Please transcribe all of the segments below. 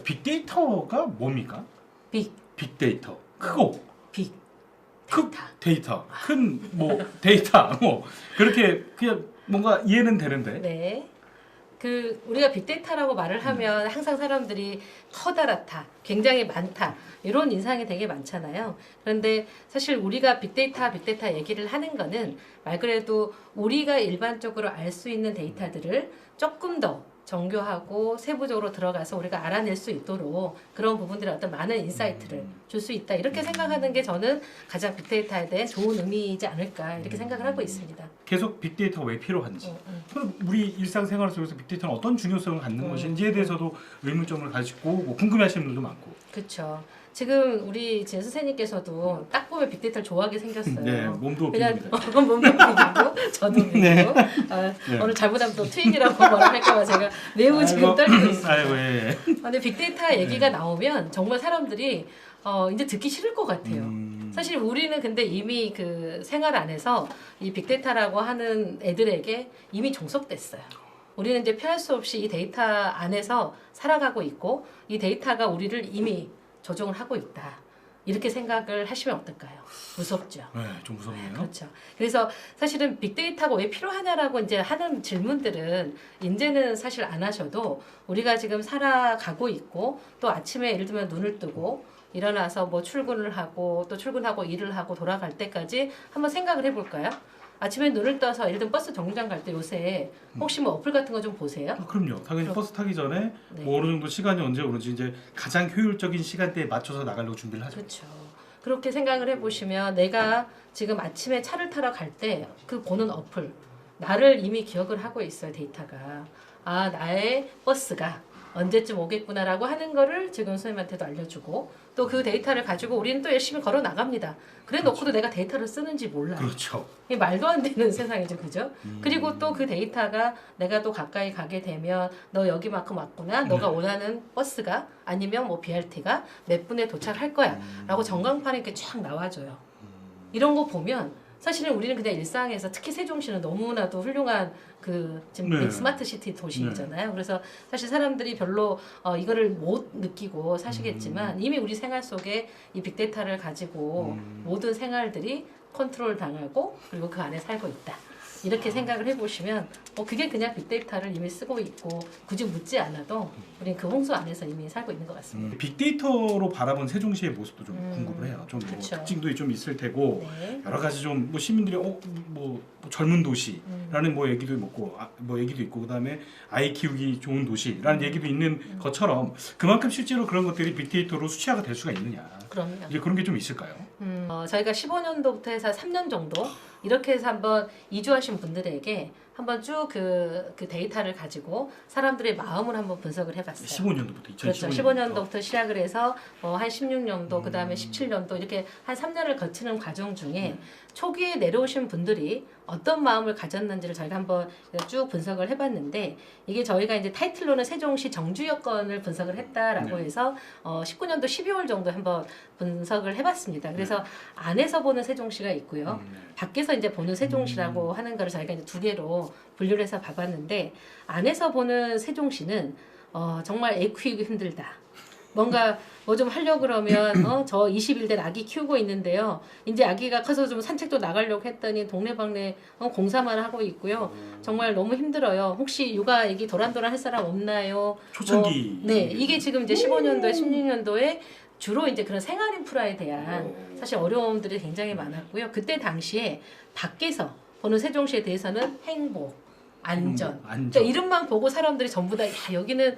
빅데이터가 뭡니까? 빅데이터. 크고 빅 큰 데이터. 큰 뭐 데이터 뭐 그렇게 그냥 뭔가 이해는 되는데. 네. 그 우리가 빅데이터라고 말을 하면 항상 사람들이 커다랗다, 굉장히 많다 이런 인상이 되게 많잖아요. 그런데 사실 우리가 빅데이터 얘기를 하는 거는 말 그대로 우리가 일반적으로 알 수 있는 데이터들을 조금 더 정교하고 세부적으로 들어가서 우리가 알아낼 수 있도록 그런 부분들의 어떤 많은 인사이트를 줄 수 있다 이렇게 생각하는 게 저는 가장 빅데이터에 대한 좋은 의미이지 않을까 이렇게 생각을 하고 있습니다. 계속 빅데이터가 왜 필요한지, 그럼 우리 일상생활 속에서 빅데이터는 어떤 중요성을 갖는 것인지에 대해서도 의문점을 가지고 뭐 궁금해하시는 분들도 많고. 그렇죠. 지금 우리 진 선생님께서도 딱 보면 빅데이터를 좋아하게 생겼어요. 네, 몸도 그냥 빅입니다. 몸도 빅이고 저도 빅이고 네. 네. 오늘 잘못하면 또 트윈이라고 말할까봐 제가 매우 지금 떨리고 있습니다. 아이고, 예. 근데 빅데이터 얘기가 나오면 정말 사람들이 이제 듣기 싫을 것 같아요. 사실 우리는 근데 이미 그 생활 안에서 이 빅데이터라고 하는 애들에게 이미 종속됐어요. 우리는 이제 피할 수 없이 이 데이터 안에서 살아가고 있고 이 데이터가 우리를 이미 조종을 하고 있다. 이렇게 생각을 하시면 어떨까요? 무섭죠. 네, 좀 무섭네요. 그렇죠. 그래서 사실은 빅데이터가 왜 필요하냐라고 이제 하는 질문들은 이제는 사실 안 하셔도 우리가 지금 살아가고 있고 또 아침에 예를 들면 눈을 뜨고 일어나서 뭐 출근을 하고 또 출근하고 일을 하고 돌아갈 때까지 한번 생각을 해볼까요? 아침에 눈을 떠서 예를 들면 버스 정류장 갈 때 요새 혹시 뭐 어플 같은 거 좀 보세요? 그럼요. 당연히 버스 타기 전에 네. 뭐 어느 정도 시간이 언제 오는지 이제 가장 효율적인 시간대에 맞춰서 나가려고 준비를 하죠. 그렇죠. 그렇게 생각을 해보시면 내가 지금 아침에 차를 타러 갈 때 그 보는 어플 나를 이미 기억을 하고 있어요. 데이터가. 아 나의 버스가 언제쯤 오겠구나라고 하는 거를 지금 선생님한테도 알려주고 또 그 데이터를 가지고 우리는 또 열심히 걸어 나갑니다. 그래 놓고도 내가 데이터를 쓰는지 몰라. 그렇죠. 이게 말도 안 되는 세상이죠, 그죠? 그리고 또 그 데이터가 내가 또 가까이 가게 되면 너 여기만큼 왔구나, 너가 원하는 버스가 아니면 뭐 BRT가 몇 분에 도착할 거야라고 전광판에 이렇게 쫙 나와줘요. 이런 거 보면 사실은 우리는 그냥 일상에서 특히 세종시는 너무나도 훌륭한 그 지금 네. 스마트 시티 도시잖아요. 그래서 사실 사람들이 별로 이거를 못 느끼고 사시겠지만 이미 우리 생활 속에 이 빅데이터를 가지고 모든 생활들이 컨트롤 당하고 그리고 그 안에 살고 있다. 이렇게 생각을 해보시면 그게 그냥 빅데이터를 이미 쓰고 있고 굳이 묻지 않아도 우리는 그 홍수 안에서 이미 살고 있는 것 같습니다. 빅데이터로 바라본 세종시의 모습도 좀 궁금을 해요. 좀 뭐 그쵸. 특징도 좀 있을 테고 네. 여러 가지 좀 뭐 시민들이 뭐 젊은 도시라는 뭐 얘기도 있고 뭐 얘기도 있고 그다음에 아이 키우기 좋은 도시라는 얘기도 있는 것처럼 그만큼 실제로 그런 것들이 빅데이터로 수치화가 될 수가 있느냐. 그럼요. 이제 그런 게 좀 있을까요? 저희가 15년도부터 해서 3년 정도 이렇게 해서 한번 이주하신 분들에게 한번 쭉 그 데이터를 가지고 사람들의 마음을 한번 분석을 해봤어요. 15년도부터 2015년도부터. 그렇죠. 15년도부터 시작을 해서 한 16년도 그 다음에 17년도 이렇게 한 3년을 거치는 과정 중에 초기에 내려오신 분들이 어떤 마음을 가졌는지를 저희가 한번 쭉 분석을 해봤는데 이게 저희가 이제 타이틀로는 세종시 정주 여건을 분석을 했다라고 해서 19년도 12월 정도 한번 분석을 해봤습니다. 그래서 안에서 보는 세종시가 있고요. 밖에서 이제 보는 세종시라고 하는 거를 저희가 이제 두 개로 분류를 해서 봐봤는데 안에서 보는 세종시는 정말 애 키우기 힘들다. 뭔가 뭐 좀 하려고 그러면 저 20일 된 아기 키우고 있는데요. 이제 아기가 커서 좀 산책도 나가려고 했더니 동네방네 공사만 하고 있고요. 정말 너무 힘들어요. 혹시 육아 애기 도란도란 할 사람 없나요? 초창기. 네, 이게 지금 이제 15년도에 16년도에 주로 이제 그런 생활 인프라에 대한 사실 어려움들이 굉장히 많았고요. 그때 당시에 밖에서 보는 세종시에 대해서는 행복, 안전. 그러니까 이름만 보고 사람들이 전부 다 여기는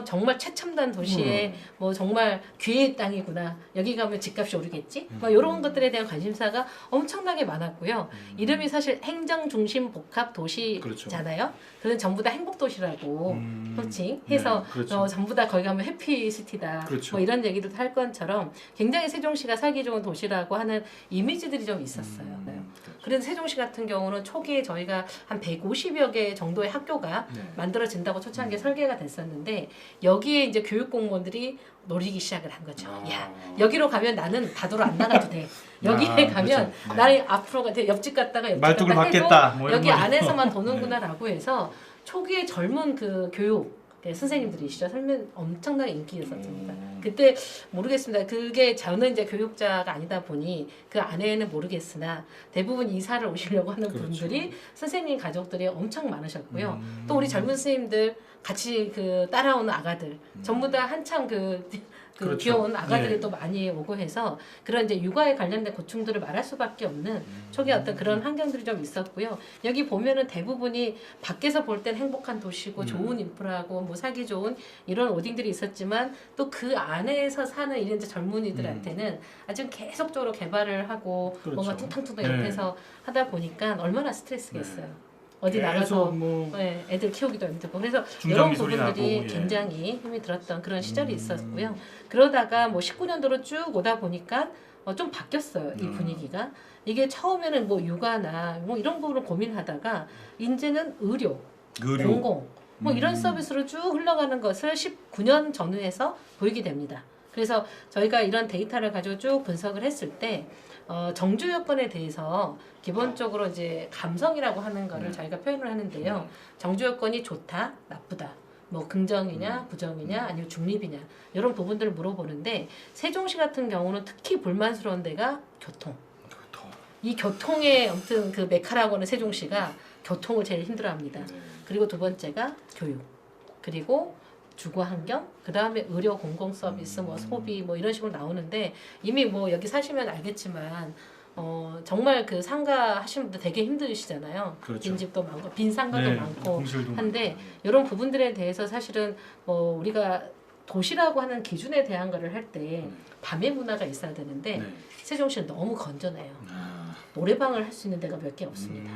정말 최첨단 도시에 뭐 정말 기회의 땅이구나. 여기 가면 집값이 오르겠지. 막 이런 것들에 대한 관심사가 엄청나게 많았고요. 이름이 사실 행정 중심 복합 도시잖아요. 그렇죠. 그래서 전부 다 행복 도시라고 호칭해서 네, 그렇죠. 전부 다 거기 가면 해피 시티다. 그렇죠. 뭐 이런 얘기도 할 것처럼 굉장히 세종시가 살기 좋은 도시라고 하는 이미지들이 좀 있었어요. 네. 그래서 세종시 같은 경우는 초기에 저희가 한 150여 개 정도의 학교가 만들어진다고 초창기에 설계가 됐었는데 여기에 이제 교육 공무원들이 노리기 시작을 한 거죠. 야 여기로 가면 나는 다도로 안 나가도 돼. 여기에 가면 그렇죠. 나를 앞으로 옆집 갔다가 옆집 말뚝을 갔다 받겠다. 해도 뭐 이런 여기 거죠. 안에서만 도는구나라고 해서 초기에 젊은 그 교육 선생님들이시죠. 설명 엄청나게 인기 있었습니다. 그때 모르겠습니다. 그게 저는 이제 교육자가 아니다 보니 그 안에는 모르겠으나 대부분 이사를 오시려고 하는 그렇죠. 분들이 선생님 가족들이 엄청 많으셨고요. 또 우리 젊은 선생님들 같이 그 따라오는 아가들 전부 다 한참 그 그렇죠. 귀여운 아가들이 네. 또 많이 오고 해서 그런 이제 육아에 관련된 고충들을 말할 수밖에 없는 초기 어떤 그런 환경들이 좀 있었고요. 여기 보면은 대부분이 밖에서 볼 땐 행복한 도시고 좋은 인프라고 뭐 살기 좋은 이런 오딩들이 있었지만 또 그 안에서 사는 이런 이제 젊은이들한테는 아주 계속적으로 개발을 하고 그렇죠. 뭔가 퉁탕퉁탕 네. 옆에서 하다 보니까 얼마나 스트레스겠어요. 네. 어디 계속 나가서 뭐 네, 애들 키우기도 힘들고 그래서 이런 중장비 소리 부분들이 나고, 예. 굉장히 힘이 들었던 그런 시절이 있었고요. 그러다가 뭐 19년도로 쭉 오다 보니까 좀 바뀌었어요. 이 분위기가. 이게 처음에는 뭐 육아나 뭐 이런 부분을 고민하다가 이제는 의료, 공공 뭐 이런 서비스로 쭉 흘러가는 것을 19년 전후에서 보이게 됩니다. 그래서 저희가 이런 데이터를 가지고 쭉 분석을 했을 때 정주 여건에 대해서 기본적으로 이제 감성이라고 하는 거를 저희가 표현을 하는데요. 정주 여건이 좋다, 나쁘다. 뭐 긍정이냐, 부정이냐, 아니면 중립이냐 이런 부분들을 물어보는데 세종시 같은 경우는 특히 불만스러운 데가 교통. 이 교통의 아무튼 그 메카라고 하는 세종시가 교통을 제일 힘들어합니다. 그리고 두 번째가 교육. 그리고 주거 환경, 그 다음에 의료 공공 서비스, 뭐 소비, 뭐 이런 식으로 나오는데 이미 뭐 여기 사시면 알겠지만 정말 그 상가 하시는 분들 되게 힘드시잖아요. 그렇죠. 빈집도 많고 빈 상가도 네, 많고 공실도 한데 많고. 이런 부분들에 대해서 사실은 뭐 우리가 도시라고 하는 기준에 대한 거를 할 때 밤의 문화가 있어야 되는데 네. 세종시는 너무 건전해요. 아, 노래방을 할 수 있는 데가 몇 개 없습니다.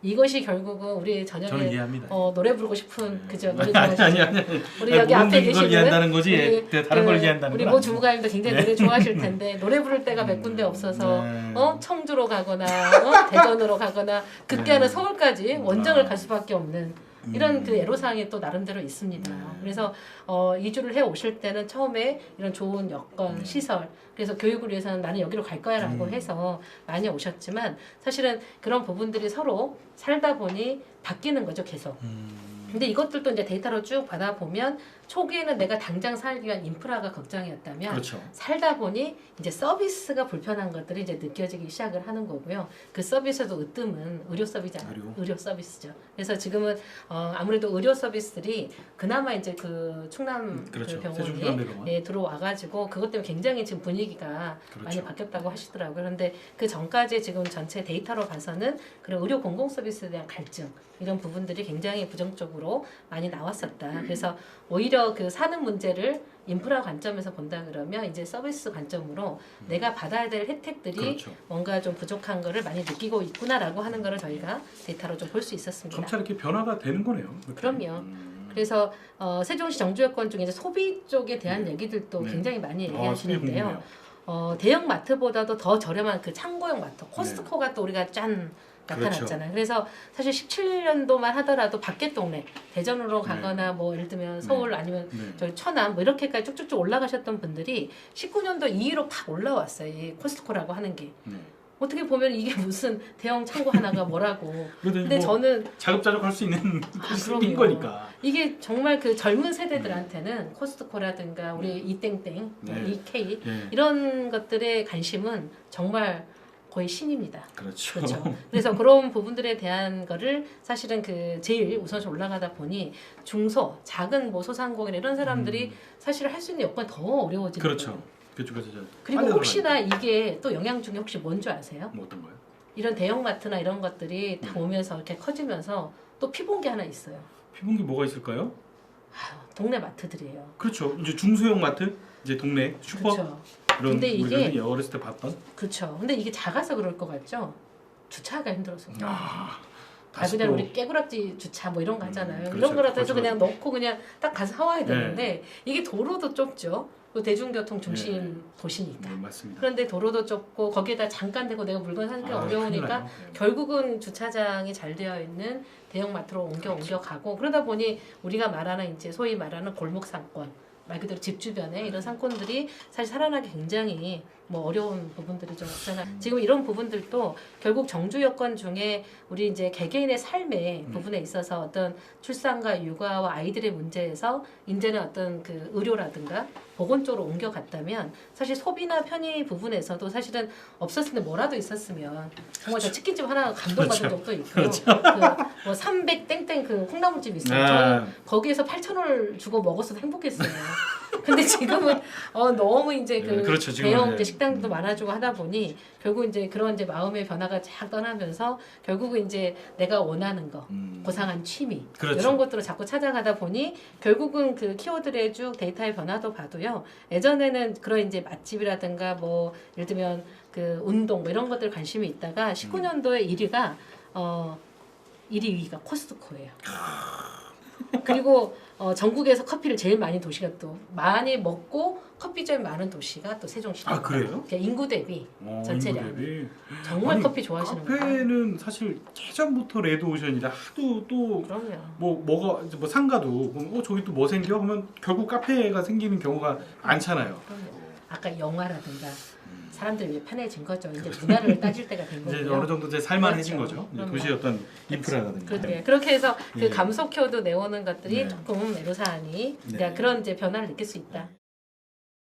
이것이 결국은 우리 저는 저녁에 이해합니다. 노래 부르고 싶은 그죠 노래 아니, 좋아하시는 아니. 우리 여기 모르는 앞에 걸 계시는 이해한다는 거지 우리 다른 걸 이해한다는 우리 건 모 아니에요. 주무관님도 굉장히 노래 좋아하실 텐데 노래 부를 때가 몇 군데 없어서 네. 청주로 가거나 대전으로 가거나 극계하는 네. 서울까지 원정을 갈 수밖에 없는 이런 그 애로사항이 또 나름대로 네. 있습니다. 그래서 이주를 해 오실 때는 처음에 이런 좋은 여건, 네. 시설, 그래서 교육을 위해서는 나는 여기로 갈 거야라고 해서 많이 오셨지만 사실은 그런 부분들이 서로 살다 보니 바뀌는 거죠, 계속. 근데 이것들도 이제 데이터로 쭉 받아보면 초기에는 내가 당장 살기 위한 인프라가 걱정이었다면 그렇죠. 살다 보니 이제 서비스가 불편한 것들이 이제 느껴지기 시작을 하는 거고요. 그 서비스도 으뜸은 의료 서비스잖아요. 의료 서비스죠. 그래서 지금은 아무래도 의료 서비스들이 그나마 이제 그 충남 그렇죠. 그 세종충남대병원. 병원에 들어와가지고 그것 때문에 굉장히 지금 분위기가 그렇죠. 많이 바뀌었다고 하시더라고요. 그런데 그 전까지 지금 전체 데이터로 봐서는 그런 의료 공공 서비스에 대한 갈증 이런 부분들이 굉장히 부정적으로 많이 나왔었다. 그래서 오히려 그 사는 문제를 인프라 관점에서 본다 그러면 이제 서비스 관점으로 내가 받아야 될 혜택들이 그렇죠. 뭔가 좀 부족한 거를 많이 느끼고 있구나라고 하는 거를 저희가 데이터로 좀 볼 수 있었습니다. 점차 이렇게 변화가 되는 거네요. 이렇게. 그럼요. 그래서 세종시 정주여건 중에 이제 소비 쪽에 대한 얘기들도 네. 굉장히 많이 소비 얘기하시는데요. 궁금해요. 대형 마트보다도 더 저렴한 그 창고형 마트, 코스트코가 또 우리가 짠 나타났잖아요. 그래서 사실 17년도만 하더라도 밖에 동네 대전으로 가거나 뭐 예를 들면 서울 아니면 저희 천안 뭐 이렇게까지 쭉쭉쭉 올라가셨던 분들이 19년도 2위로 팍 올라왔어요. 이 코스트코라고 하는 게. 어떻게 보면 이게 무슨 대형 창고 하나가 뭐라고. 근데 뭐 저는 자급자족할 수 있는 그럼요. 거니까. 이게 정말 그 젊은 세대들한테는 코스트코라든가 우리 이땡땡, 이케이 이런 것들의 관심은 정말 거의 신입니다. 그렇죠. 그렇죠. 그래서 그런 부분들에 대한 거를 사실은 그 제일 우선시 올라가다 보니 중소, 작은 뭐 소상공인 이런 사람들이 사실 할 수 있는 여건이 더 어려워지는 그렇죠. 거예요. 그쪽에서 그리고 혹시나 이게 또 영향 중에 혹시 뭔 줄 아세요? 뭐 어떤 거요? 이런 대형마트나 이런 것들이 다 오면서 이렇게 커지면서 또 피본 게 하나 있어요. 피본 게 뭐가 있을까요? 동네 마트들이에요. 그렇죠. 이제 중소형 마트, 이제 동네 슈퍼 그렇죠. 이런 근데 이게 우리가 어렸을 때 봤던. 그렇죠. 근데 이게 작아서 그럴 것 같죠? 주차가 힘들어서. 다시 그냥 또 우리 깨구락지 주차 뭐 이런 거 하잖아요. 그렇죠. 이런 거라도 해서 그렇죠. 그냥 넣고 그냥 딱 가서 사와야 되는데 이게 도로도 좁죠. 그 대중교통 중심 도시니까. 맞습니다. 그런데 도로도 좁고 거기에다 잠깐 대고 내가 물건 사는 게 어려우니까 결국은 주차장이 잘 되어 있는 대형마트로 옮겨 가고 그러다 보니 우리가 말하는 이제 소위 말하는 골목 상권 말 그대로 집 주변에 이런 상권들이 사실 살아나기 굉장히 뭐 어려운 부분들이 좀 없잖아. 지금 이런 부분들도 결국 정주 여건 중에 우리 이제 개개인의 삶의 부분에 있어서 어떤 출산과 육아와 아이들의 문제에서 이제는 어떤 그 의료라든가 보건 쪽으로 옮겨갔다면 사실 소비나 편의 부분에서도 사실은 없었을 때 뭐라도 있었으면 정말 저 치킨집 하나 감동받은 적도 있고 그뭐 300 땡땡 그 콩나물집 있어요. 저는 거기에서 8,000원을 주고 먹었어도 행복했어요. 근데 지금은 너무 이제 그 그렇죠, 지금은, 대형 예. 이제 식당도 많아지고 하다 보니 결국 이제 그런 이제 마음의 변화가 쫙 떠나면서 결국은 이제 내가 원하는 거 고상한 취미 그렇죠. 이런 것들을 자꾸 찾아가다 보니 결국은 그 키워드의 쭉 데이터의 변화도 봐도요. 예전에는 그런 이제 맛집이라든가 뭐 예를 들면 그 운동 뭐 이런 것들 관심이 있다가 19년도에 1위가 1위 2위가 코스트코예요. 그리고 전국에서 커피를 제일 많이 도시가 또 많이 먹고 커피점이 많은 도시가 또 세종시입니다. 아, 그래요? 그러니까 인구 대비 전체량. 인구 대비. 정말 아니, 커피 좋아하시는 분들. 카페는 사실 예전부터 레드오션이라 하도 또 그럼요. 뭐가 뭐 상가도 그럼 저기 또 뭐 생겨 하면 결국 카페가 생기는 경우가 많잖아요. 그럼요. 아까 영화라든가 사람들이 왜 편해진 거죠. 이제 문화를 따질 때가 된 이제 거고요. 어느 정도 이제 살만해진 그렇죠. 거죠. 그럼요. 도시의 어떤 인프라라든가. 그렇게 해서 예. 그 감속효도 내오는 것들이 네. 조금 애로사항이 네. 그러니까 그런 이제 변화를 느낄 수 있다.